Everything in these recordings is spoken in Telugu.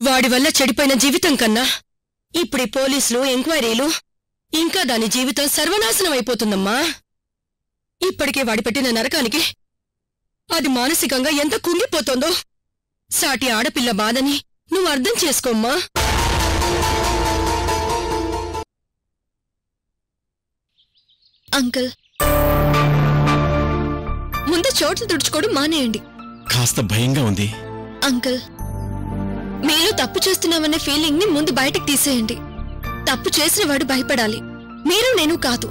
వాడి వల్ల చెడిపోయిన జీవితం కన్నా ఇప్పుడు పోలీసులు ఎంక్వైరీలు ఇంకా దాని జీవితం సర్వనాశనం అయిపోతుందమ్మా. ఇప్పటికే వాడి పెట్టిన నరకానికి అది మానసికంగా ఎంత కుంగిపోతోందో సాటి ఆడపిల్ల బాధని నువ్వు అర్థం చేసుకోమ్మా. అంకుల్, ముందు చోట్లు తుడుచుకోవడం మానేయండి. కాస్త భయంగా ఉంది. అంకుల్, మీలో తప్పు చేస్తున్నామనే ఫీలింగ్ ని ముందు బయటకు తీసేయండి. తప్పు చేసిన వాడు భయపడాలి, మీరు నేను కాదు.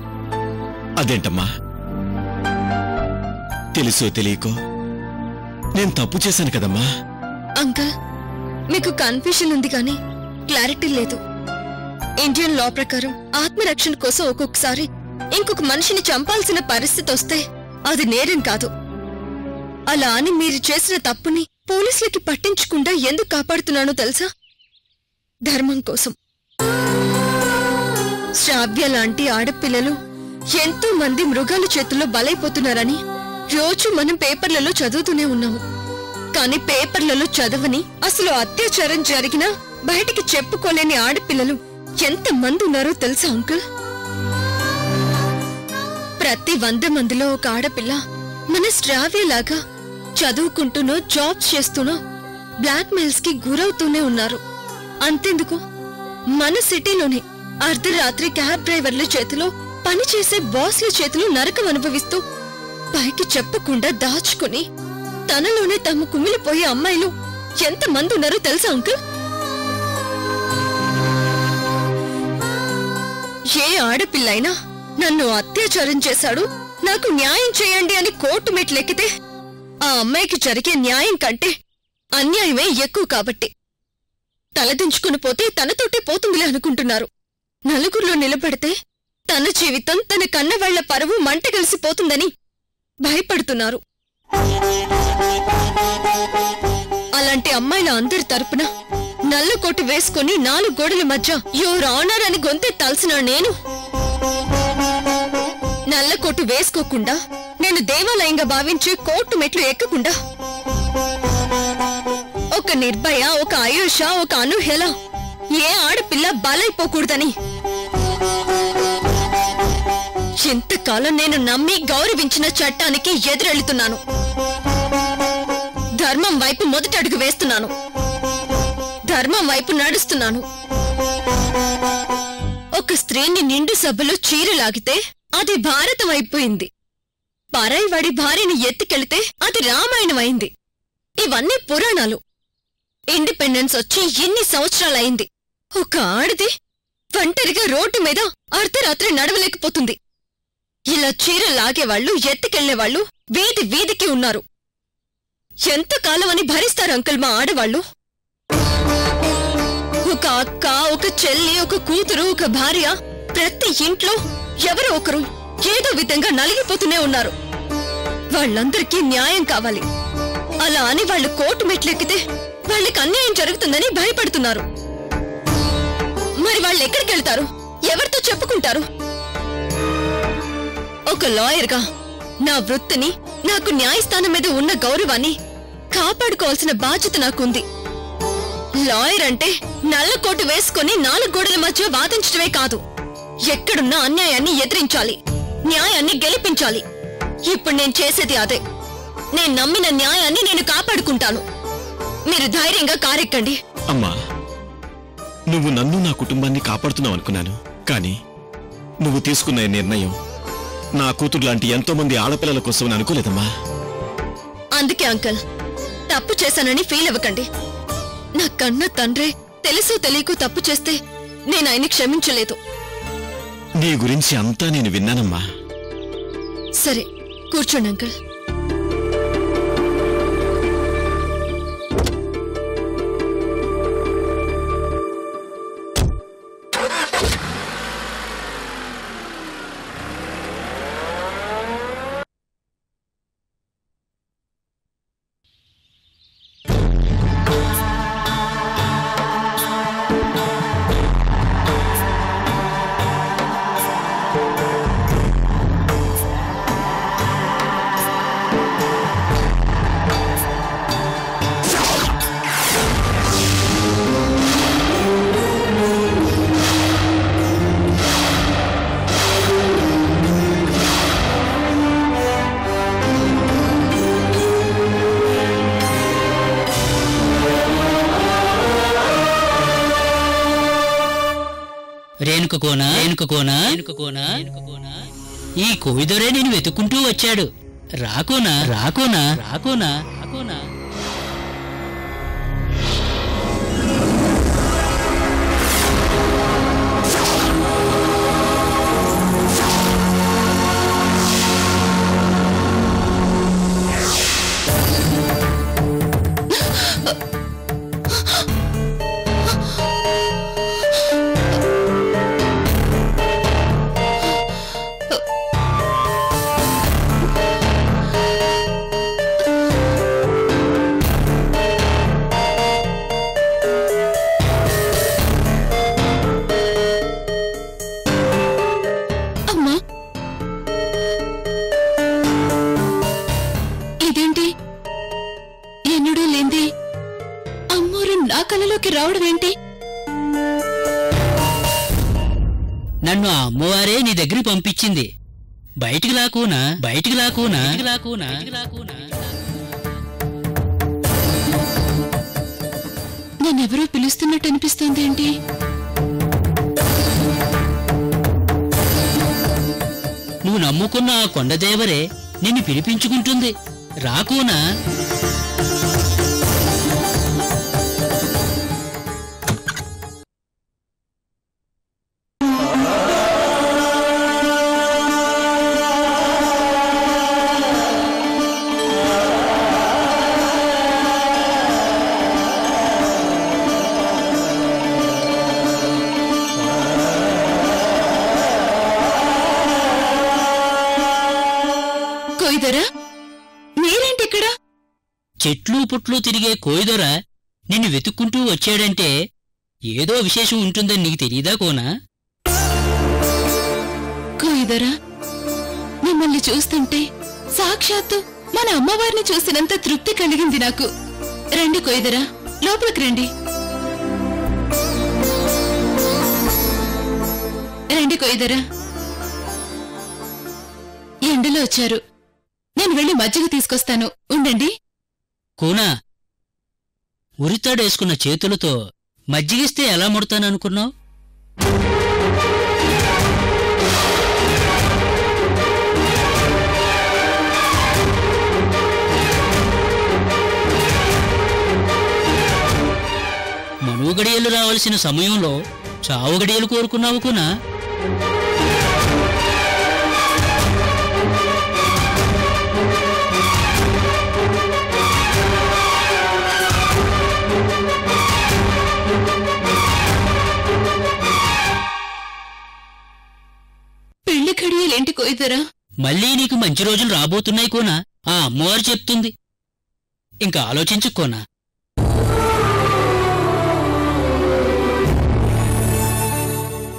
అదేంటమ్మా, తెలుసో తెలియకో నేను తప్పు చేశాను కదమ్మా. అంకుల్, మీకు కన్ఫ్యూషన్ ఉంది కానీ క్లారిటీ లేదు. ఇండియన్ లా ప్రకారం ఆత్మరక్షణ కోసం ఒక్కొక్కసారి ఇంకొక మనిషిని చంపాల్సిన పరిస్థితి వస్తే అది నేరం కాదు. అలా అని మీరు చేసిన తప్పుని పోలీసులకి పట్టించకుండా ఎందుకు కాపాడుతున్నానో తెలుసా? ధర్మం కోసం. శ్రావ్య లాంటి ఆడపిల్లలు ఎంతో మంది మృగాల చేతుల్లో బలైపోతున్నారని రోజు మనం పేపర్లలో చదువుతూనే ఉన్నాము. కానీ పేపర్లలో చదవని అసలు అత్యాచారం జరిగినా బయటికి చెప్పుకోలేని ఆడపిల్లలు ఎంతమంది ఉన్నారో తెలుసా అంకుల్? ప్రతి 100 మందిలో ఒక ఆడపిల్ల మన శ్రావ్యలాగా చదువుకుంటూనో జాబ్స్ చేస్తూనో బ్లాక్ మెయిల్స్ కి గురవుతూనే ఉన్నారు. అంతెందుకు, మన సిటీలోనే అర్ధరాత్రి క్యాబ్ డ్రైవర్ల చేతిలో పనిచేసే బాస్ల చేతిలో నరకం అనుభవిస్తూ పైకి చెప్పకుండా దాచుకుని తనలోనే తమ కుమిలిపోయే అమ్మాయిలు ఎంతమంది ఉన్నారో తెలుసా అంకుల్? ఏ ఆడపిల్లైనా నన్ను అత్యాచారం చేశాడు, నాకు న్యాయం చేయండి అని కోర్టు మెట్లెక్కితే ఆ అమ్మాయికి జరిగే న్యాయం కంటే అన్యాయమే ఎక్కువ కాబట్టి తలదించుకుని పోతే తనతోటే పోతుందిలే అనుకుంటున్నారు. నలుగురిలో నిలబడితే తన జీవితం, తన కన్నవాళ్ల పరువు మంటగలిసిపోతుందని భయపడుతున్నారు. అలాంటి అమ్మాయిల అందరి తరపున నల్లకోటు వేసుకుని 4 గోడల మధ్య యువర్ ఆనర్ అని గొంతెత్తాల్సిన నేను నల్లకోటు వేసుకోకుండా, నేను దేవాలయంగా భావించే కోర్టు మెట్లు ఎక్కకుండా ఒక నిర్భయ, ఒక ఆయుష, ఒక అనూహ్యల ఏ ఆడపిల్ల బలైపోకూడదని ఇంతకాలం నేను నమ్మి గౌరవించిన చట్టానికి ఎదురెళ్తున్నాను. ధర్మం వైపు మొదటి అడుగు వేస్తున్నాను. ధర్మం వైపు నడుస్తున్నాను. ఒక స్త్రీని నిండు సభలో చీరలాగితే అది భారతం అయిపోయింది. పరాయివాడి భార్యని ఎత్తికెళితే అది రామాయణం అయింది. ఇవన్నీ పురాణాలు. ఇండిపెండెన్స్ వచ్చి ఎన్ని సంవత్సరాలైంది. ఒక ఆడది ఒంటరిగా రోడ్డు మీద అర్ధరాత్రి నడవలేకపోతుంది. ఇలా చీర లాగేవాళ్లు, ఎత్తికెళ్లేవాళ్లు వీధి వీధికి ఉన్నారు. ఎంతకాలం అని భరిస్తారు అంకుల్ మా ఆడవాళ్లు? ఒక అక్క, ఒక చెల్లి, ఒక కూతురు, ఒక భార్య, ప్రతి ఇంట్లో ఎవరో ఒకరు ఏదో విధంగా నలిగిపోతూనే ఉన్నారు. వాళ్ళందరికీ న్యాయం కావాలి. అలా అని వాళ్ళు కోర్టు మెట్లెక్కితే వాళ్ళకి అన్యాయం జరుగుతుందని భయపడుతున్నారు. మరి వాళ్ళు ఎక్కడికి వెళ్తారు? ఎవరితో చెప్పుకుంటారు? ఒక లాయర్గా నా వృత్తిని, నాకు న్యాయస్థానం మీద ఉన్న గౌరవాన్ని కాపాడుకోవాల్సిన బాధ్యత నాకుంది. లాయర్ అంటే నల్లకోటు వేసుకుని 4 గోడల మధ్య వాదించడమే కాదు, ఎక్కడున్న అన్యాయాన్ని ఎదిరించాలి, న్యాయాన్ని గెలిపించాలి. ఇప్పుడు నేను చేసేది అదే. నేను నమ్మిన న్యాయాన్ని నేను కాపాడుకుంటాను. మీరు ధైర్యంగా కారెక్కండి. అమ్మా, నువ్వు నన్ను, నా కుటుంబాన్ని కాపాడుతున్నావు అనుకున్నాను. కానీ నువ్వు తీసుకున్న నిర్ణయం నా కూతురు లాంటి ఎంతో మంది ఆడపిల్లల కోసం అనుకోలేదమ్మా. అందుకే అంకల్, తప్పు చేశానని ఫీల్ అవ్వకండి. నా కన్న తండ్రే తెలుసో తెలియకో తప్పు చేస్తే నేను ఆయన్ని క్షమించలేదు. నీ గురించి అంతా నేను విన్నానమ్మా. సరే, కూర్చోండి అంకల్. రేణుకోనా రేణుకోనా రేణుకోనా ఈ కోయిదొరే నేను వెతుక్కుంటూ వచ్చాడు. రాకోనా రాకోనా రాకోనా రాకోనా రావడమేంటి? నన్ను ఆ అమ్మవారే నీ దగ్గర పంపించింది. బయటికి లాకోనా బయటికి లాకోనా లాకోనా నన్నెవరో పిలుస్తున్నట్టు అనిపిస్తోంది ఏంటి? నువ్వు నమ్ముకున్న ఆ కొండదేవరే నిన్ను పిలిపించుకుంటుంది. రాకోనా మీరేంటిక్కడ? చెట్లు పుట్లు తిరిగే కోయిదొర నిన్ను వెతుక్కుంటూ వచ్చాడంటే ఏదో విశేషం ఉంటుందని నీకు తెలీదా కోనా? కోయిదొర, మిమ్మల్ని చూస్తుంటే సాక్షాత్తు మన అమ్మవారిని చూసినంత తృప్తి కలిగింది నాకు. రండి కోయిదొర, లోపలికి రండి. రండి కోయిదొర. ఎండలో వచ్చారు, నేను వెళ్ళి మజ్జిగ తీసుకొస్తాను, ఉండండి. కోనా, ఉరితాడేసుకున్న చేతులతో మజ్జిగిస్తే ఎలా ముడతాననుకున్నావు? మనుగడియలు రావాల్సిన సమయంలో చావుగడియలు కోరుకున్నావు కోనా? పెళ్లి కడియలేంటి కోయిదొర? మళ్ళీ నీకు మంచి రోజులు రాబోతున్నాయి కోనా, ఆ అమ్మవారు చెప్తుంది. ఇంకా ఆలోచించుకోనా.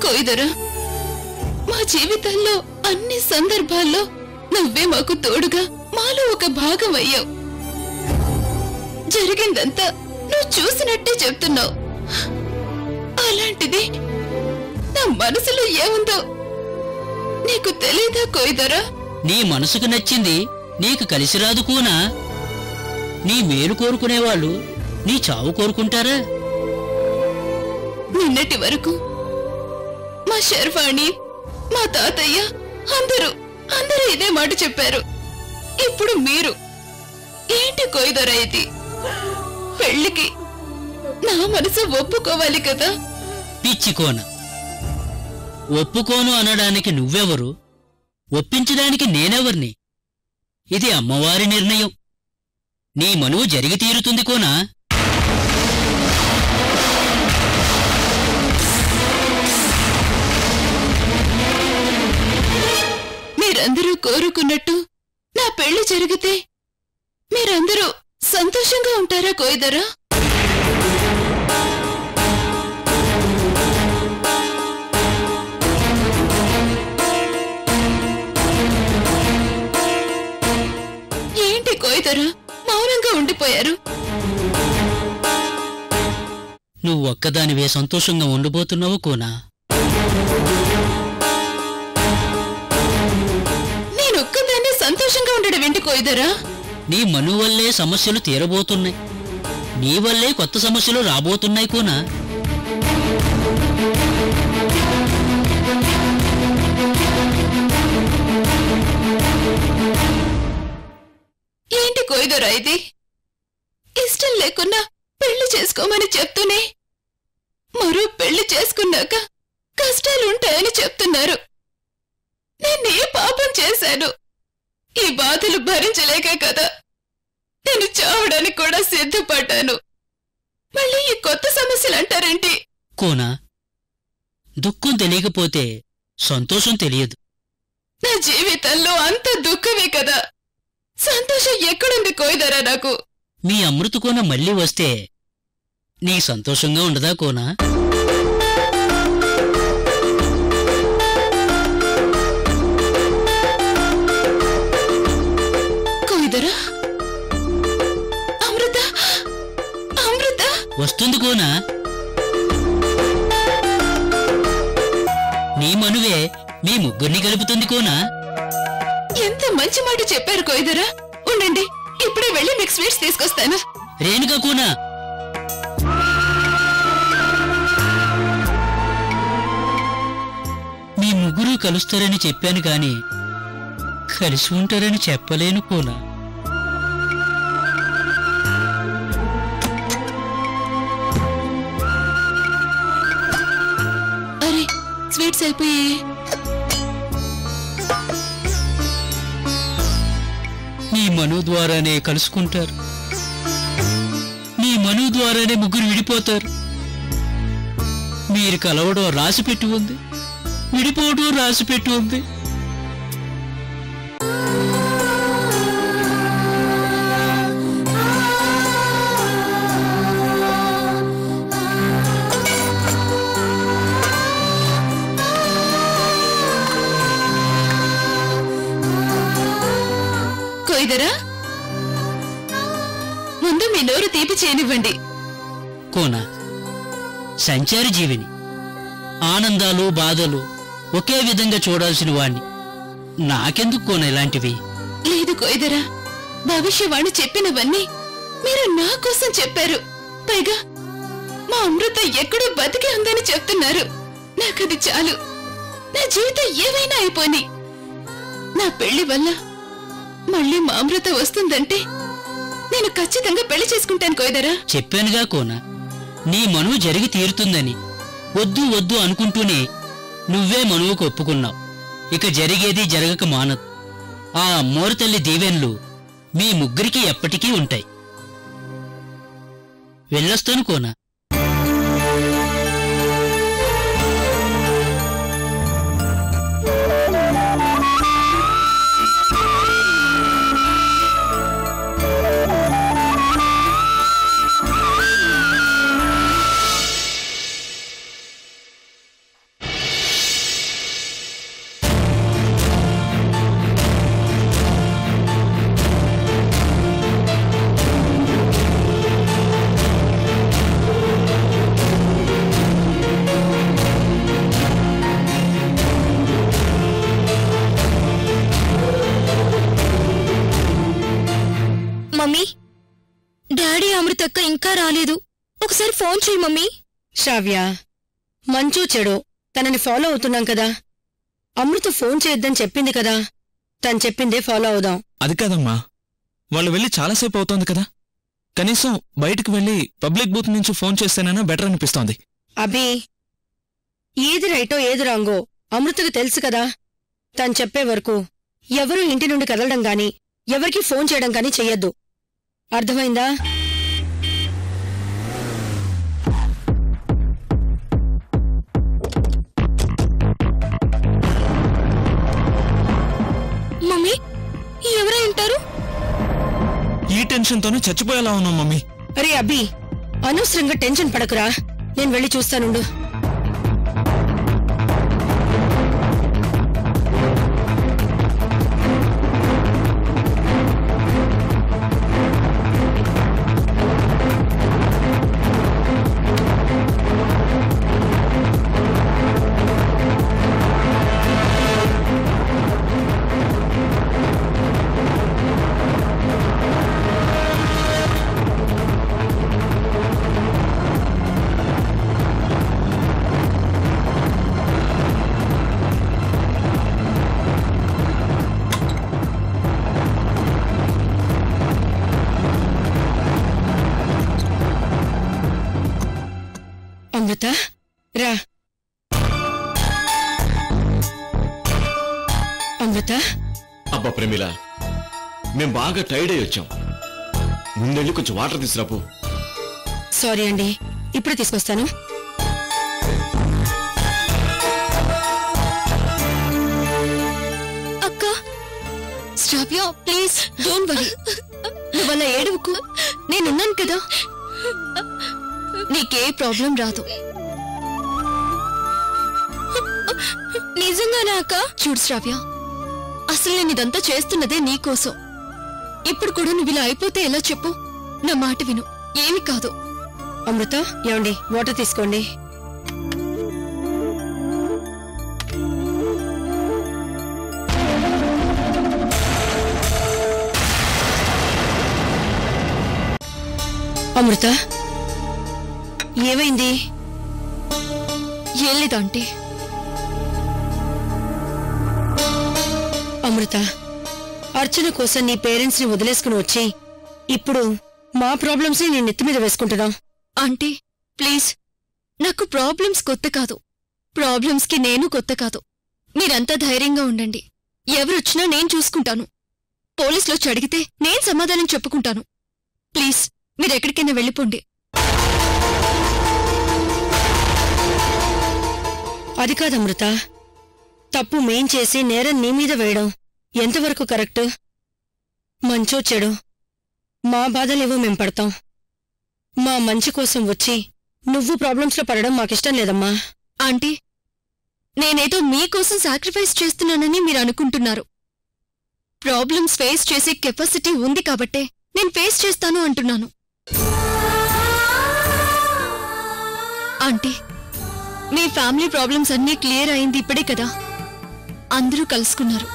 కోయిదొర, మా జీవితాల్లో అన్ని సందర్భాల్లో నువ్వే మాకు తోడుగా, మాలో ఒక భాగం అయ్యావు. జరిగిందంతా నువ్వు చూసినట్టే చెప్తున్నావు. అలాంటిది నా మనసులో ఏముందో నీకు తెలీదా కోయిదొర? నీ మనసుకు నచ్చింది నీకు కలిసిరాదు కోనా. నీ మేలు కోరుకునేవాళ్ళు నీ చావు కోరుకుంటారా? నిన్నటి వరకు మా శర్వాణి, మా తాతయ్య అందరూ ఇదే మాట చెప్పారు. ఇప్పుడు మీరు ఏంటి కోయిదొర ఇది? పెళ్లికి నా మనసు ఒప్పుకోవాలి కదా? పిచ్చికోన, ఒప్పుకోను అనడానికి నువ్వెవరు? ఒప్పించడానికి నేనెవర్ని? ఇది అమ్మవారి నిర్ణయం. నీ మనువు జరిగి తీరుతుంది కోనా. మీరందరూ కోరుకున్నట్టు నా పెళ్లి జరిగితే మీరందరూ సంతోషంగా ఉంటారా కోయిదొర? ఏంటి కోయిదొర మౌనంగా ఉండిపోయారు? నువ్వొక్కదానివే సంతోషంగా ఉండిపోతున్నావు కోనా. నేనొక్కదాన్ని సంతోషంగా ఉండడం ఏంటి కోయిదొర? నీ మను వల్లే సమస్యలు తీరబోతున్నాయి. నీ వల్లే కొత్త సమస్యలు రాబోతున్నాయి కోనా. కొయ్యదరా ఇది? ఇష్టం లేకున్నా పెళ్లి చేసుకోమని చెప్తూనే మరో పెళ్లి చేసుకున్నాక కష్టాలుంటాయని చెప్తున్నారు. నేనే పాపం చేశాను? ఈ బాధలు భరించలేకే కదా నేను చావడానికి కూడా సిద్ధపడ్డాను. మళ్ళీ ఈ కొత్త సమస్యలు అంటారేంటి? కోనా, దుఃఖం తెలియకపోతే సంతోషం తెలియదు. నా జీవితంలో అంత దుఃఖమే కదా, సంతోషం ఎక్కడుంది కోయిదరా నాకు? మీ అమృత కోన మళ్ళీ వస్తే నీ సంతోషంగా ఉండదా కోనా? కోయిదరా, అమృత అమృత వస్తుంది కోనా. నీ మనువే మీ ముగ్గురిని కలుపుతుంది కోనా. ఎంత మంచి మాట చెప్పారు కోయిదరా. ఉండండి, ఇప్పుడే వెళ్ళి మీకు స్వీట్స్ తీసుకొస్తాను. రేణుకా కోనా, మీ ముగ్గురు కలుస్తారని చెప్పాను కాని కలిసి ఉంటారని చెప్పలేను కోనా. అరే, స్వీట్స్ అయిపోయాయి. నీ మను ద్వారానే కలుసుకుంటారు, నీ మను ద్వారానే ముగ్గురు విడిపోతారు. మీరు కలవడం రాసిపెట్టి ఉంది, విడిపోవడం రాసిపెట్టి ఉంది. కోయిదరా, ముందు మీ నోరు తీపి చేయనివ్వండి. కోనా, సంచారి జీవిని, ఆనందాలు బాధలు ఒకే విధంగా చూడాల్సిన వాణ్ణి. నాకెందుకు కోన ఇలాంటివి? లేదు కోయిదరా, భవిష్యవాణి చెప్పినవన్నీ మీరు నా కోసం చెప్పారు. పైగా మా అమృత ఎక్కడో బతికి ఉందని చెప్తున్నారు. నాకది చాలు. నా జీవితం ఏమైనా అయిపోని. నా పెళ్లి వల్ల మళ్ళీ మా అమృత వస్తుందంటే నేను ఖచ్చితంగా పెళ్లి చేసుకుంటాను కోయిదరా. చెప్పానుగా కోనా, నీ మనువు జరిగి తీరుతుందని. వద్దు వద్దు అనుకుంటూనే నువ్వే మనువుకు ఒప్పుకున్నావు. ఇక జరిగేది జరగక మానదు. ఆ అమ్మోరు తల్లి దీవెన్లు మీ ముగ్గురికి ఎప్పటికీ ఉంటాయి. వెళ్ళొస్తాను కోనా. మమ్మీ, డాడీ అమృతక్క ఇంకా రాలేదు. ఒకసారి ఫోన్ చేయి మమ్మీ. శ్రావ్య, మంచు చెడు తనని ఫాలో అవుతున్నాం కదా. అమృత ఫోన్ చేయొద్దని చెప్పింది కదా, తను చెప్పిందే ఫాలో అవుదాం. అది కాదమ్మా, వాళ్ళు వెళ్ళి చాలాసేపు అవుతోంది కదా. కనీసం బయటకు వెళ్ళి పబ్లిక్ బూత్ నుంచి ఫోన్ చేస్తేనైనా బెటర్ అనిపిస్తోంది. అభి, ఏది రైటో ఏది రాంగో అమృతకు తెలుసు కదా. తను చెప్పే వరకు ఎవరూ ఇంటి నుండి కదలడం గాని ఎవరికి ఫోన్ చేయడం గాని చెయ్యొద్దు. అర్థమైందా? మమ్మీ, ఎవరై ఉంటారు? ఈ టెన్షన్తోనే చచ్చిపోయేలా ఉన్నాం మమ్మీ. అరే అభి, అనవసరంగా టెన్షన్ పడకురా. నేను వెళ్ళి చూస్తానుండు. అమృత రా. అమృత. అబ్బా ప్రమిళ, మేం బాగా టైర్డ్ అయి వచ్చాం. ముందెళ్ళి కొంచెం వాటర్ తీసుకురాపు. సారీ అండి, ఇప్పుడే తీసుకొస్తాను. అక్క, శ్రావ్య ప్లీజ్ డోంట్ వరీ. నువ్వల్ల ఏడవకు, నేనున్నాను కదా. నీకే ప్రాబ్లం రాదు. నిజంగానా అక్క? చూడు శ్రావ్య, అసలు నేను ఇదంతా చేస్తున్నదే నీకోసం. ఇప్పుడు కూడా నువ్వు ఇలా అయిపోతే ఎలా చెప్పు? నా మాట విను, ఏమి కాదు. అమృత, ఏమండి వాటర్ తీసుకోండి. అమృత, ఏమైంది? ఏం లేదంటే. అమృత, అర్చన కోసం నీ పేరెంట్స్ ని వదిలేసుకుని వచ్చి ఇప్పుడు మా ప్రాబ్లమ్స్ ని నేను నెత్తి మీద వేసుకుంటున్నాం. ఆంటీ ప్లీజ్, నాకు ప్రాబ్లమ్స్ కొత్త కాదు, ప్రాబ్లమ్స్ కి నేను కొత్త కాదు. మీరంతా ధైర్యంగా ఉండండి. ఎవరొచ్చినా నేను చూసుకుంటాను. పోలీసులో అడిగితే నేను సమాధానం చెప్పుకుంటాను. ప్లీజ్ మీరెక్కడికైనా వెళ్ళిపోండి. అది కాదు అమృత, తప్పు మేం చేసి నేరం నీ మీద వేయడం ఎంతవరకు కరెక్ట్? మంచో చెడు మా బాధలేవో మేం పడతాం. మా మంచి కోసం వచ్చి నువ్వు ప్రాబ్లమ్స్లో పడడం మాకిష్టం లేదమ్మా. ఆంటీ, నేనేదో మీకోసం సాక్రిఫైస్ చేస్తున్నానని మీరు అనుకుంటున్నారు. ప్రాబ్లమ్స్ ఫేస్ చేసే కెపాసిటీ ఉంది కాబట్టే నేను ఫేస్ చేస్తాను అంటున్నాను. ఆంటీ, మీ ఫ్యామిలీ ప్రాబ్లమ్స్ అన్నీ క్లియర్ అయింది ఇప్పుడే కదా. అందరూ కలుసుకున్నారు.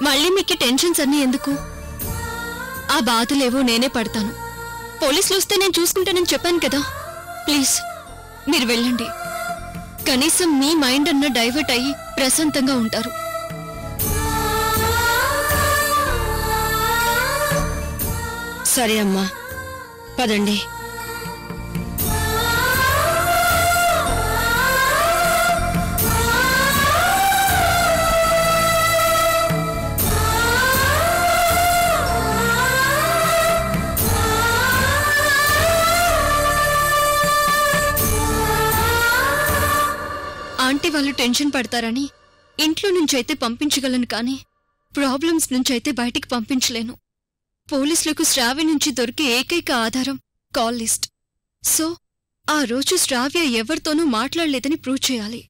మళ్ళీ మీకు టెన్షన్స్ అన్నీ ఎందుకు? ఆ బాధలేవో నేనే పడతాను. పోలీసులు వస్తే నేను చూసుకుంటానని చెప్పాను కదా. ప్లీజ్ మీరు వెళ్ళండి. కనీసం మీ మైండ్ అన్న డైవర్ట్ అయ్యి ప్రశాంతంగా ఉంటారు. సరే అమ్మా, పదండి. ఆంటీ వాళ్ళు టెన్షన్ పడతారని ఇంట్లో నుంచైతే పంపించగలను, కానీ ప్రాబ్లమ్స్ నుంచైతే బయటికి పంపించలేను. పోలీసులకు శ్రావ్య నుంచి దొరికే ఏకైక ఆధారం కాల్ లిస్ట్. సో ఆ రోజు శ్రావ్య ఎవరితోనూ మాట్లాడలేదని ప్రూవ్ చేయాలి.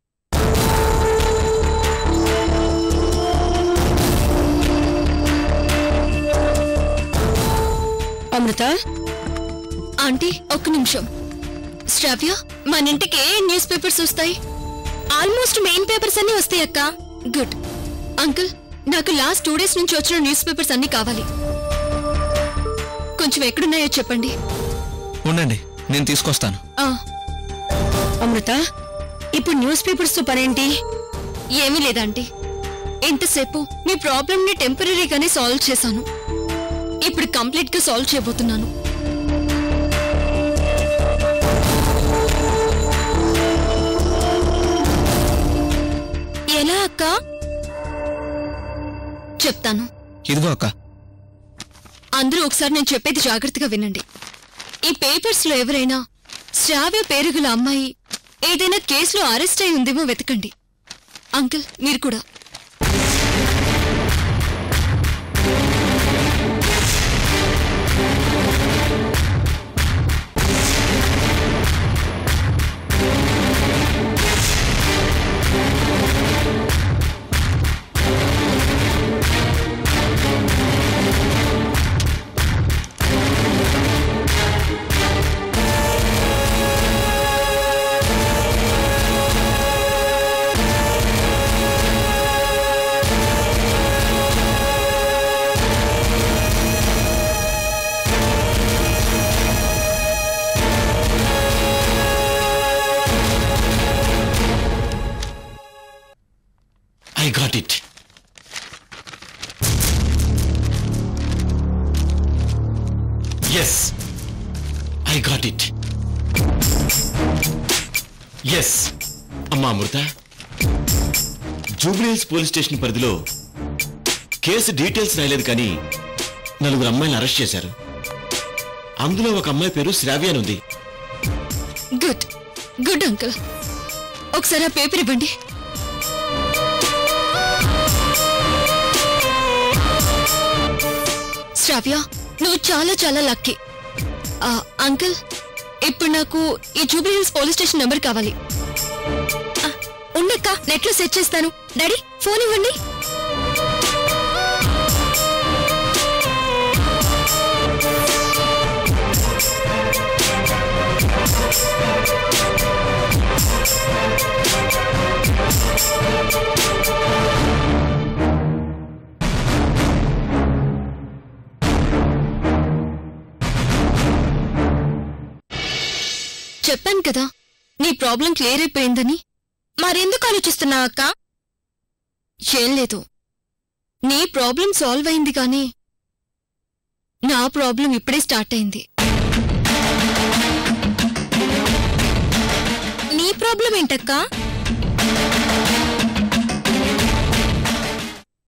అమృత. ఆంటీ ఒక్క నిమిషం. శ్రావ్య, మన ఇంటికి ఏ న్యూస్ పేపర్స్ వస్తాయి? ఆల్మోస్ట్ మెయిన్ పేపర్స్ అన్నీ వస్తాయి అక్క. గుడ్. అంకుల్, నాకు లాస్ట్ 2 days నుంచి వచ్చిన న్యూస్ పేపర్స్ అన్నీ కావాలి. కొంచెం ఎక్కడున్నాయో చెప్పండి. ఉండండి, నేను తీసుకొస్తాను. అమృత, ఇప్పుడు న్యూస్ పేపర్స్ తో పనేంటి? ఏమీ లేదంటీ. ఎంతసేపు మీ ప్రాబ్లమ్ ని టెంపరీగానే సాల్వ్ చేశాను. ఇప్పుడు కంప్లీట్ గా సాల్వ్ చేయబోతున్నాను. ఎలా అక్క? చెప్తాను. ఇదిగో అక్క. అందరూ ఒకసారి నేను చెప్పేది జాగ్రత్తగా వినండి. ఈ పేపర్స్ లో ఎవరైనా శ్రావ్య పేరుగల అమ్మాయి ఏదైనా కేసులో అరెస్ట్ అయి ఉందేమో వెతకండి. అంకుల్, మీరు కూడా. ఎస్ అమ్మా అమృత, జూబ్లీహిల్స్ పోలీస్ స్టేషన్ పరిధిలో కేసు డీటెయిల్స్ రాయలేదు కానీ 4 అమ్మాయిలను అరెస్ట్ చేశారు. అందులో ఒక అమ్మాయి పేరు శ్రావ్య అని ఉంది. గుడ్ గుడ్ అంకుల్, ఒకసారి ఆ పేపర్ ఇవ్వండి. శ్రావ్య, నువ్వు చాలా చాలా లక్కీ. అంకుల్, ఇప్పుడు నాకు ఈ జూబ్లీహిల్స్ పోలీస్ స్టేషన్ నెంబర్ కావాలి. ఉండక్క, నెట్లో సెట్ చేస్తాను. డాడీ, ఫోన్ ఇవ్వండి. చెప్పాను కదా, నీ ప్రాబ్లం క్లియర్ అయిపోయిందని. మరెందుకు ఆలోచిస్తున్నావు అక్క? ఏం లేదు, నీ ప్రాబ్లం సాల్వ్ అయింది కానీ నా ప్రాబ్లం ఇప్పుడే స్టార్ట్ అయింది. నీ ప్రాబ్లం ఏంటక్కా?